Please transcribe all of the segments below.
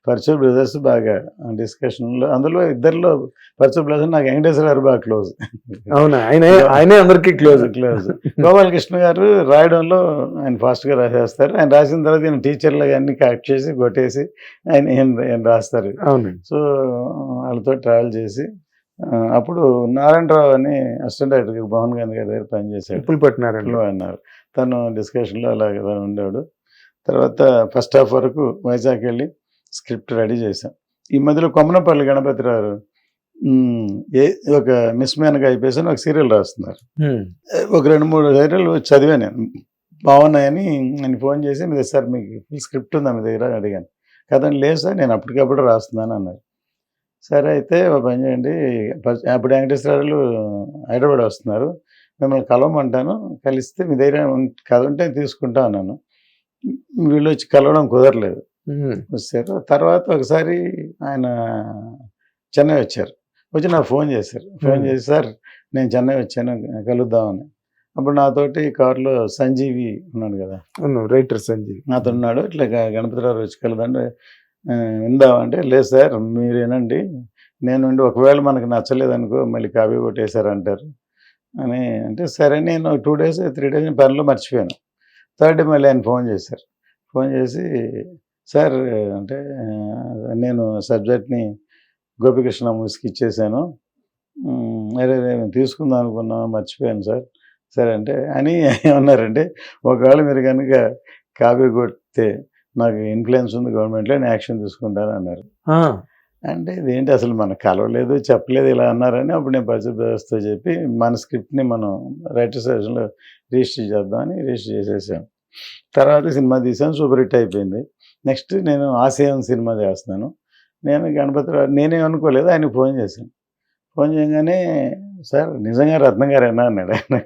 Paruchuri brothers బాగా డిస్కషన్లో, అందులో ఇద్దరిలో పరచూర్ బ్రదర్స్ నాకు వెంకటేశ్వర గారు బాగా క్లోజ్. అవునా, ఆయనే అందరికి క్లోజ్. గోపాలకృష్ణ గారు రాయడంలో ఆయన ఫాస్ట్గా రాసేస్తారు. ఆయన రాసిన తర్వాత ఈయన టీచర్లు అన్ని కరెక్ట్ చేసి కొట్టేసి ఆయన రాస్తారు. అవునండి. సో వాళ్ళతో ట్రావెల్ చేసి అప్పుడు నారాయణరావు అని అసిస్టెంట్ డైరెక్టర్ మోహన్ గాంధీ గారి దగ్గర పనిచేశాడు. పుల్పట్టినారండి అన్నారు తను డిస్కషన్లో అలాగే ఉండేవాడు. తర్వాత ఫస్ట్ హాఫ్ వరకు వైజాగ్ వెళ్ళి స్క్రిప్ట్ రెడీ చేశాం. ఈ మధ్యలో కొమ్మనపల్లి గణపతిరావు ఒక మిస్ మ్యాన్గా అయిపోయి ఒక సీరియల్ రాస్తున్నారు. ఒక 2-3 సీరియల్ చదివాను నేను, బాగున్నాయని నేను ఫోన్ చేసి మీ సార్ మీకు ఫుల్ స్క్రిప్ట్ ఉందా మీ దగ్గర అడిగాను. కదండి లేదు సార్ నేను అప్పటికప్పుడు రాస్తున్నాను అన్నారు. సరే అయితే ఒక పని చేయండి, అప్పుడు వెంకటేశ్వరరావు హైదరాబాద్ వస్తున్నారు, మిమ్మల్ని కలవమంటాను, కలిస్తే మీ దగ్గర కథ ఉంటే తీసుకుంటా అన్నాను. వీళ్ళు వచ్చి కలవడం కుదరలేదు, వచ్చారు. తర్వాత ఒకసారి ఆయన చెన్నై వచ్చారు, వచ్చి నాకు ఫోన్ చేశారు. ఫోన్ చేసి సార్ నేను చెన్నై వచ్చాను కలుద్దామని. అప్పుడు నాతోటి కారులో సంజీవి ఉన్నాడు కదా, రైటర్ సంజీవి నాతో ఉన్నాడు. ఇట్లా గణపతిరావు వచ్చి కలుద్దాంటే విందామంటే లేదు సార్ మీరేనండి, నేను ఒకవేళ మనకు నచ్చలేదనుకో మళ్ళీ కాపీ కొట్టేశారంటారు అని అంటే, సరే నేను 2 days 3 days పనిలో మర్చిపోయాను. థర్డ్ డే మళ్ళీ ఆయన ఫోన్ చేశారు. ఫోన్ చేసి సార్ అంటే నేను సబ్జెక్ట్ని గోపికృష్ణ మూవీస్కి ఇచ్చేసాను, అరే నేను తీసుకుందాం అనుకున్నా మర్చిపోయాను సార్. సరే అంటే అని ఏమన్నారంటే, ఒకవేళ మీరు కనుక కాపీ కొడితే నాకు ఇన్ఫ్లుయెన్స్ ఉంది గవర్నమెంట్లో, నేను యాక్షన్ తీసుకుంటాను అన్నారు. అంటే ఇదేంటి అసలు మనకు కలవలేదు చెప్పలేదు ఇలా అన్నారని అప్పుడు నేను పరచూర్ బ్రదర్స్తో చెప్పి మన స్క్రిప్ట్ని మనం రైటర్స్ సెషన్లో రిజిస్టర్ చేద్దామని రిజిస్టర్ చేసేసాం. తర్వాత సినిమా తీసాను, సూపర్ హిట్ అయిపోయింది. నెక్స్ట్ నేను ఆశయం సినిమా చేస్తున్నాను. నేను గణపతిరావు నేనేం అనుకోలేదు, ఆయనకు ఫోన్ చేశాను. ఫోన్ చేయగానే సార్ నిజంగా రత్నం గారేనా అన్నాడు. ఆయన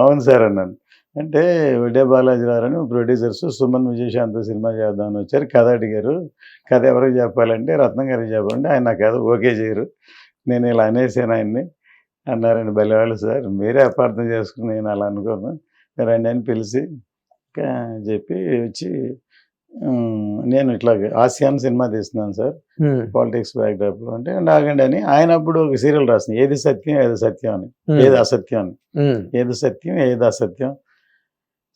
అవును సార్ అన్నాను. అంటే విడే బాలాజీరావు అని ప్రొడ్యూసర్స్ సుమన్ విజయశాంతి సినిమా చేద్దామని వచ్చారు, కథ అడిగారు, కథ ఎవరికి చెప్పాలంటే రత్నం గారికి చెప్పాలంటే ఆయన నా కథ ఓకే చేయరు, నేను ఇలా అనేసాను ఆయన్ని అన్నారండి. భలేవాళ్ళు సార్, మీరే అపార్థం చేసుకుని నేను అలా అనుకోను, రండి అని పిలిచి చెప్పి వచ్చి నేను ఇట్లా ఆసియాన్ సినిమా తీస్తున్నాను సార్ పాలిటిక్స్ బ్యాక్డ్రాప్లో అంటే ఆగండి అని. ఆయన అప్పుడు ఒక సీరియల్ రాసింది, ఏది సత్యం ఏది సత్యం అని, ఏది అసత్యం అని, ఏది సత్యం ఏది అసత్యం.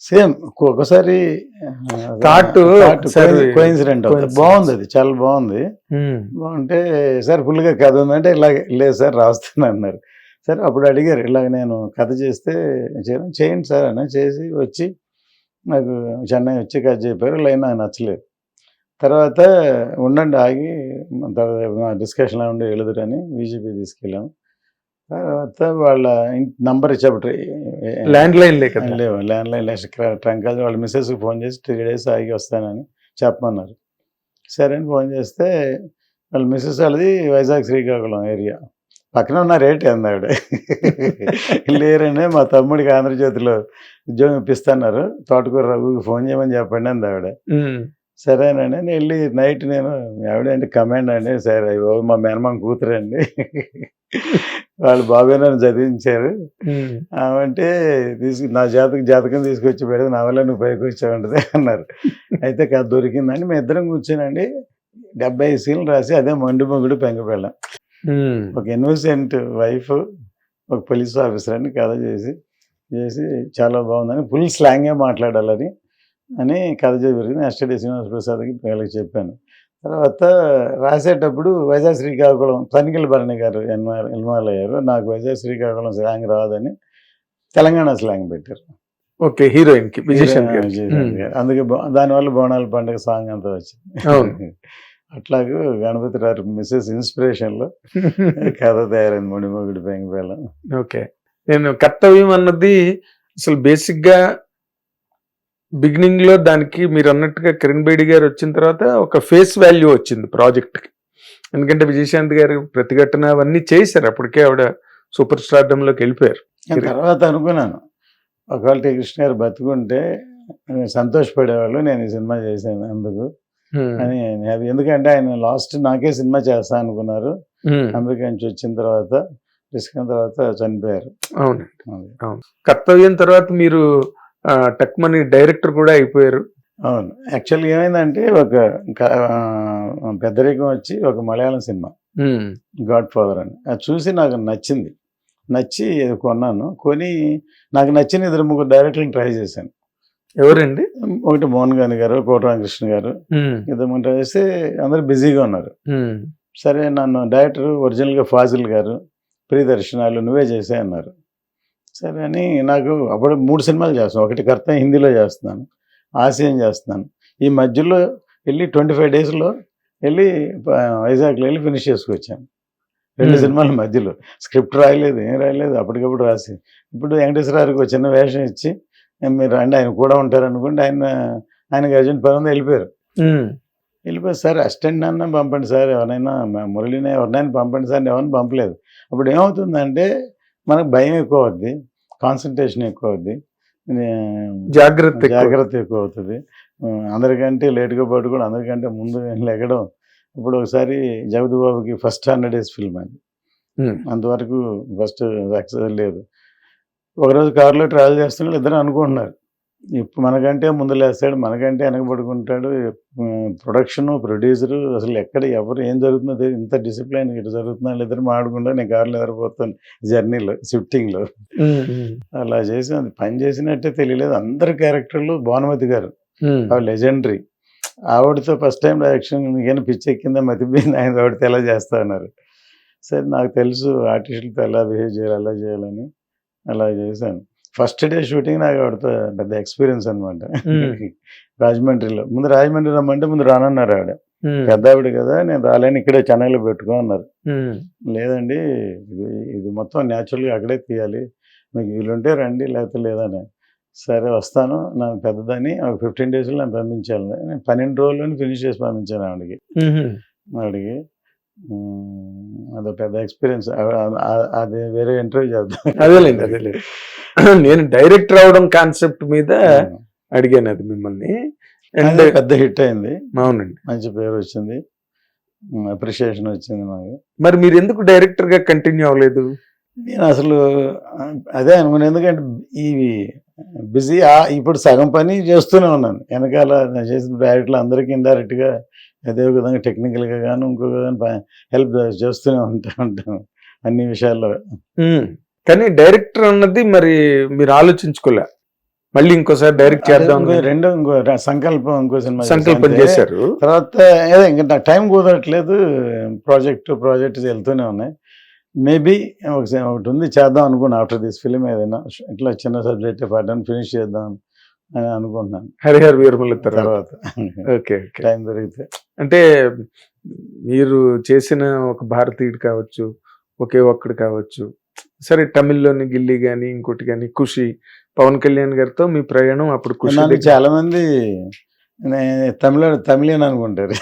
సేమ్ ఒకసారి కోయిన్సిడెంట్ అవుతుంది. బాగుంది, అది చాలా బాగుంది. బాగుంటే సార్ ఫుల్గా కథ ఉందంటే ఇలాగే లేదు సార్ రాస్తున్నా అన్నారు. సరే అప్పుడు అడిగారు ఇలాగ నేను కథ చేస్తే చేయండి సార్ అని చేసి వచ్చి నాకు చెన్నై వచ్చి కథ చెప్పారు. లైన్ నాకు నచ్చలేదు. తర్వాత ఉండండి ఆగి డిస్కషన్లో ఉండి ఎలుదురని బీజేపీ తీసుకెళ్ళాము. తర్వాత వాళ్ళ నంబర్ ఇచ్చేప్పుడు ల్యాండ్ లైన్ లేవు, ల్యాండ్ లైన్ ట్రంకాజ్ వాళ్ళ మిస్సెస్కి ఫోన్ చేసి 3 days ఆగి వస్తానని చెప్పమన్నారు. సరే అని ఫోన్ చేస్తే వాళ్ళ మిస్సెస్ వాళ్ళది వైజాగ్ శ్రీకాకుళం ఏరియా, పక్కన ఉన్న రేట్ ఏంది ఆవిడ లేరండి మా తమ్ముడికి ఆంధ్రజ్యోతిలో ఉద్యోగం ఇప్పిస్తున్నారు, తోటకూర రఘుకి ఫోన్ చేయమని చెప్పండి అంది ఆవిడ. సరేనండి నేను వెళ్ళి నైట్ నేను ఆవిడ అంటే కమాండ్ అండి, సరే మా మేనమామ కూతురండి వాళ్ళు బాబాయ్ నన్ను చదివించారు అంటే నా జాతకం తీసుకొచ్చి పెడితే నా వల్ల నువ్వు పైకి వచ్చావుంటది అన్నారు. అయితే కథ దొరికిందండి, మేము ఇద్దరం కూర్చోనండి 70 సీన్లు రాసి అదే మండు మొగుడు పెంగపెళ్ళం, ఒక ఇన్నోసెంట్ వైఫ్ ఒక పోలీస్ ఆఫీసర్ అని కథ చేసి చాలా బాగుందని ఫుల్ స్లాంగే మాట్లాడాలని అని కథ జరిగింది. నెక్స్ట్ డే శ్రీనివాస ప్రసాద్కి వీళ్ళకి చెప్పాను. తర్వాత రాసేటప్పుడు వైజాగ్ శ్రీకాకుళం తనిఖీల భరణి గారు ఇన్వాల్వ్ అయ్యారు. నాకు వైజాగ్ శ్రీకాకుళం స్లాంగ్ రాదని తెలంగాణ స్లాంగ్ పెట్టారు. ఓకే, హీరోయిన్కి అందుకే దానివల్ల బోనాల పండుగ సాంగ్ అంతా వచ్చింది. అట్లాగే గణపతిరావు మిస్సెస్ ఇన్స్పిరేషన్లో కథ తయారైంది ముడిమొగుడు పెంగపేళ్ళం. ఓకే, నేను కర్తవ్యం అన్నది అసలు బేసిక్గా బిగినింగ్లో దానికి మీరు అన్నట్టుగా కిరణ్ బేడి గారు వచ్చిన తర్వాత ఒక ఫేస్ వాల్యూ వచ్చింది ప్రాజెక్ట్కి. ఎందుకంటే విజయశాంతి గారు ప్రతిఘటన అవన్నీ చేశారు, అప్పటికే ఆవిడ సూపర్ స్టార్డంలోకి వెళ్ళిపోయారు. తర్వాత అనుకున్నాను ఒకవేళ టి కృష్ణ గారు బతుకుంటే సంతోషపడేవాళ్ళు నేను ఈ సినిమా చేశాను అందుకు అని. ఎందుకంటే ఆయన లాస్ట్ నాకే సినిమా చేస్తా అనుకున్నారు, అమెరికా నుంచి వచ్చిన తర్వాత తీసుకున్న తర్వాత చనిపోయారు. అవునండి, అవును. కర్తవ్యం తర్వాత మీరు టక్మని డైరెక్టర్ కూడా అయిపోయారు. అవును. యాక్చువల్‌గా ఏమైందంటే ఒక పెద్దరికం వచ్చి ఒక మలయాళం సినిమా ఉమ్, 'గాడ్ ఫాదర్' అని. అది చూసి నాకు నచ్చింది. నచ్చి కొన్నాను. కొని నాకు నచ్చిన ఇద్దరు ముగ్గురు డైరెక్టర్‌లని ట్రై చేశాను. ఎవరండి? ఒకటి మోహన్ గాంధీ గారు, కోట రామకృష్ణ గారు, ఉమ్, ఇద్దరు ముగ్గురు ట్రై చేస్తే అందరూ బిజీగా ఉన్నారు. ఉమ్, సరే నన్ను డైరెక్టర్ ఒరిజినల్‌గా ఫాజిల్ గారు, ప్రియదర్శనాలు నువ్వే చేసేయి అన్నారు. సరే అని నాకు అప్పుడు 3 సినిమాలు చేస్తాను. ఒకటి కర్త హిందీలో చేస్తున్నాను, ఆసియన్ చేస్తున్నాను. ఈ మధ్యలో వెళ్ళి 25 డేస్‌లో వెళ్ళి వైజాగ్‌లో వెళ్ళి ఫినిష్ చేసుకొచ్చాను. 2 సినిమాల మధ్యలో. స్క్రిప్ట్ రాయలేదు, ఏం రాయలేదు, అప్పటికప్పుడు రాసి. ఇప్పుడు వెంకటేశ్వర గారికి ఒక చిన్న వేషం ఇచ్చి మీరు రండి ఆయన కూడా ఉంటారనుకోండి, ఆయనకి అర్జెంట్ పని ఉంది వెళ్ళిపోయారు. ఉమ్, వెళ్ళిపోయి సార్ అసిస్టెంట్ అన్నా పంపండి సార్, ఎవరైనా మురళిని ఎవరినైనా పంపండి సార్, ఎవరిని పంపలేదు. అప్పుడు ఏమవుతుందంటే మనకు భయం ఎక్కువ అవుద్ది, కాన్సన్ట్రేషన్ ఎక్కువ అవుద్ది, జాగ్రత్త ఎక్కువ. జాగ్రత్త ఎక్కువ అవుతుంది. అందరికంటే లేట్గా పడుకోవడం, అందరికంటే ముందు లెగడం. ఇప్పుడు ఒకసారి జగతి బాబుకి ఫస్ట్ 100 డేస్ ఫిల్మ్ అది. ఉమ్, అంతవరకు ఫస్ట్ సక్సెస్ లేదు. ఒకరోజు కారులో ట్రావెల్ చేస్తున్నారు, ఇద్దరు అనుకుంటున్నారు ఇప్పుడు మనకంటే ముందు లేస్తాడు, మనకంటే వెనక పడుకుంటాడు, ప్రొడక్షను ప్రొడ్యూసరు అసలు ఎక్కడ ఎవరు ఏం జరుగుతుందో ఇంత డిసిప్లైన్ ఇటు జరుగుతుందో ఇద్దరు మాడుకుంటా నేను కారులో ఎదరిపోతాను జర్నీలో షిఫ్టింగ్లో. ఉమ్, ఉమ్, అలా చేసి అది పని చేసినట్టే తెలియలేదు. అందరు క్యారెక్టర్లు భానుమతి గారు ఉమ్, ఆవిడ లెజెండరీ. ఆవిడతో ఫస్ట్ టైం డైరెక్షన్ మీకైనా పిచ్చి ఎక్కిందా మతిపోయింది ఆయన ఆవిడతో ఎలా చేస్తా అన్నారు. సరే నాకు తెలుసు ఆర్టిస్టులతో ఎలా బిహేవ్ చేయాలి, ఎలా చేయాలని అలా చేశాను. ఫస్ట్ డే షూటింగ్ నాకు ఆవిడతో పెద్ద ఎక్స్పీరియన్స్ అనమాట. రాజమండ్రిలో ముందు రాజమండ్రి రమ్మంటే ముందు రానన్నారు ఆవిడ. ఉమ్, పెద్ద ఆవిడ కదా, నేను రాలేను ఇక్కడే చెన్నైలో పెట్టుకో అన్నారు. ఉమ్, లేదండి ఇది మొత్తం న్యాచురల్గా అక్కడే తీయాలి, మీకు వీలుంటే రండి లేకపోతే లేదని. సరే వస్తాను, నాకు పెద్దదని ఒక 15 డేస్లో నేను పంపించాలి. నేను 12 రోజుల్లోనే ఫినిష్ చేసి పంపించాను ఆవిడకి. ఉమ్. ఆవిడకి అదో పెద్ద ఎక్స్పీరియన్స్. అది వేరే ఇంటర్వ్యూ చేద్దాం. అదేలేండి, అదేలేండి. నేను డైరెక్టర్ అవడం కాన్సెప్ట్ మీద అడిగాను అది మిమ్మల్ని. అండ్ అది పెద్ద హిట్ అయింది, అవునండి. మంచి పేరు వచ్చింది, అప్రిషియేషన్ వచ్చింది నాకు. మరి మీరు ఎందుకు డైరెక్టర్ గా కంటిన్యూ అవ్వలేదు? నేను అసలు అదే అనుకున్నాను, ఎందుకంటే ఇవి బిజీ ఇప్పుడు సగం పని చేస్తూనే ఉన్నాను. వెనకాల నేను చేసిన డైరెక్టర్లు అందరికీ ఇండైరెక్ట్గా అదే విధంగా టెక్నికల్గా కానీ ఇంకొక కానీ హెల్ప్ చేస్తూనే ఉంటాను అన్ని విషయాల్లో. కానీ డైరెక్టర్ అన్నది మరి మీరు ఆలోచించుకోలే, మళ్ళీ ఇంకోసారి డైరెక్ట్ చేద్దాం ఇంకో సంకల్పం, ఇంకో సినిమా సంకల్పం చేశారు. తర్వాత ఇంకా నాకు టైం కుదరట్లేదు, ప్రాజెక్ట్ వెళ్తూనే ఉన్నాయి. మేబీ ఒకటి ఉంది చేద్దాం అనుకున్నాను ఆఫ్టర్ దిస్ ఫిలిం, ఏదైనా ఇట్లా చిన్న సబ్జెక్ట్ పాటని ఫినిష్ చేద్దాం అని అనుకుంటున్నాను హరిహర వీరమల్లి తర్వాత. ఓకే, టైం దొరికితే. అంటే మీరు చేసిన ఒక భారతీయుడు కావచ్చు, ఒకే ఒక్కడు కావచ్చు, సరే తమిళ్లోని గిల్లీ కానీ ఇంకోటి కానీ ఖుషి, పవన్ కళ్యాణ్ గారితో మీ ప్రయాణం అప్పుడు ఖుషి. చాలా మంది తమిళన్ అనుకుంటారు,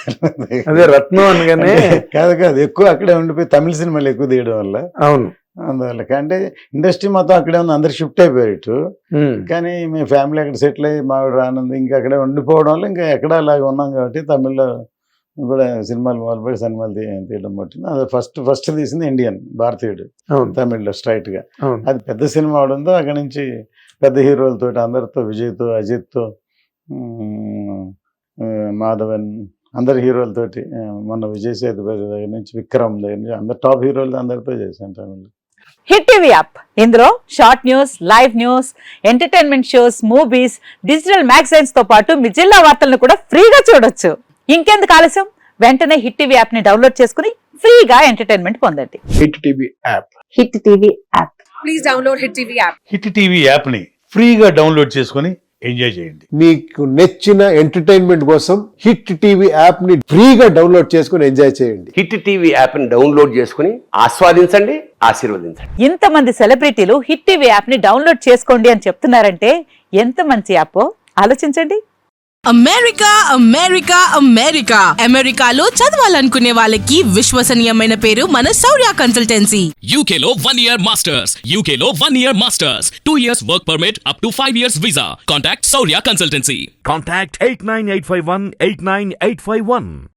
అదే రత్నం అనగానే. కాదు ఎక్కువ అక్కడే ఉండిపోయి తమిళ సినిమాలు ఎక్కువ తీయడం వల్ల. అవును, అందువల్ల అంటే ఇండస్ట్రీ మొత్తం అక్కడే ఉంది, అందరు షిఫ్ట్ అయిపోయారు ఇటు. కానీ మీ ఫ్యామిలీ అక్కడ సెటిల్ అయ్యి మావిడ రానుంది, ఇంకా అక్కడే ఉండిపోవడం వల్ల ఇంకా ఎక్కడ అలాగే ఉన్నాం కాబట్టి తమిళ్లో కూడా సినిమాలు మొదలుపెట్టి సినిమాలు తీయడం పట్టింది. అది ఫస్ట్ తీసింది ఇండియన్, భారతీయుడు, తమిళ్లో స్ట్రైట్ గా. అది పెద్ద సినిమా అవడంతో అక్కడి నుంచి పెద్ద హీరోలతో అందరితో, విజయ్తో, అజిత్తో, మాధవన్, అందరి హీరోలతోటి, మొన్న విజయ్ సేతుపతి దగ్గర నుంచి విక్రమ్ దగ్గర నుంచి అందరు టాప్ హీరోలతో అందరితో చేశాను తమిళ్. హిట్ టీవీ యాప్, ఇందులో short news, live news, entertainment shows, movies, digital magazines తో పాటు మీ జిల్లా వార్తలను కూడా ఫ్రీగా చూడొచ్చు. ఇంకెందుకు ఆలస్యం, వెంటనే హిట్ టీవీ యాప్ ని డౌన్లోడ్ చేసుకుని ఫ్రీగా ఎంటర్టైన్మెంట్ పొందండి. Hit TV app. Hit TV app. Please download hit TV app. Hit TV యాప్ని ఫ్రీగా డౌన్లోడ్ చేసుకొని ఎంజాయ్ చేయండి. మీకు నచ్చిన ఎంటర్టైన్మెంట్ కోసం హిట్ టీవీ యాప్ ని ఫ్రీగా డౌన్లోడ్ చేసుకుని ఎంజాయ్ చేయండి. హిట్ టీవీ యాప్ ని డౌన్లోడ్ చేసుకుని ఆస్వాదించండి, ఆశీర్వదించండి. ఇంతమంది సెలబ్రిటీలు హిట్ టీవీ యాప్ ని డౌన్లోడ్ చేసుకోండి అని చెప్తున్నారంటే ఎంత మంచి యాప్ ఆలోచించండి. అమెరికా అమెరికాలో చదవాలనుకునే వాళ్ళకి విశ్వసనీయమైన పేరు మన శౌర్య కన్సల్టెన్సీ. UK లో 1 year masters, UK లో 1 year masters, 2 years work permit up to 5 years visa. Contact Saurya Consultancy. Contact 89851 89851.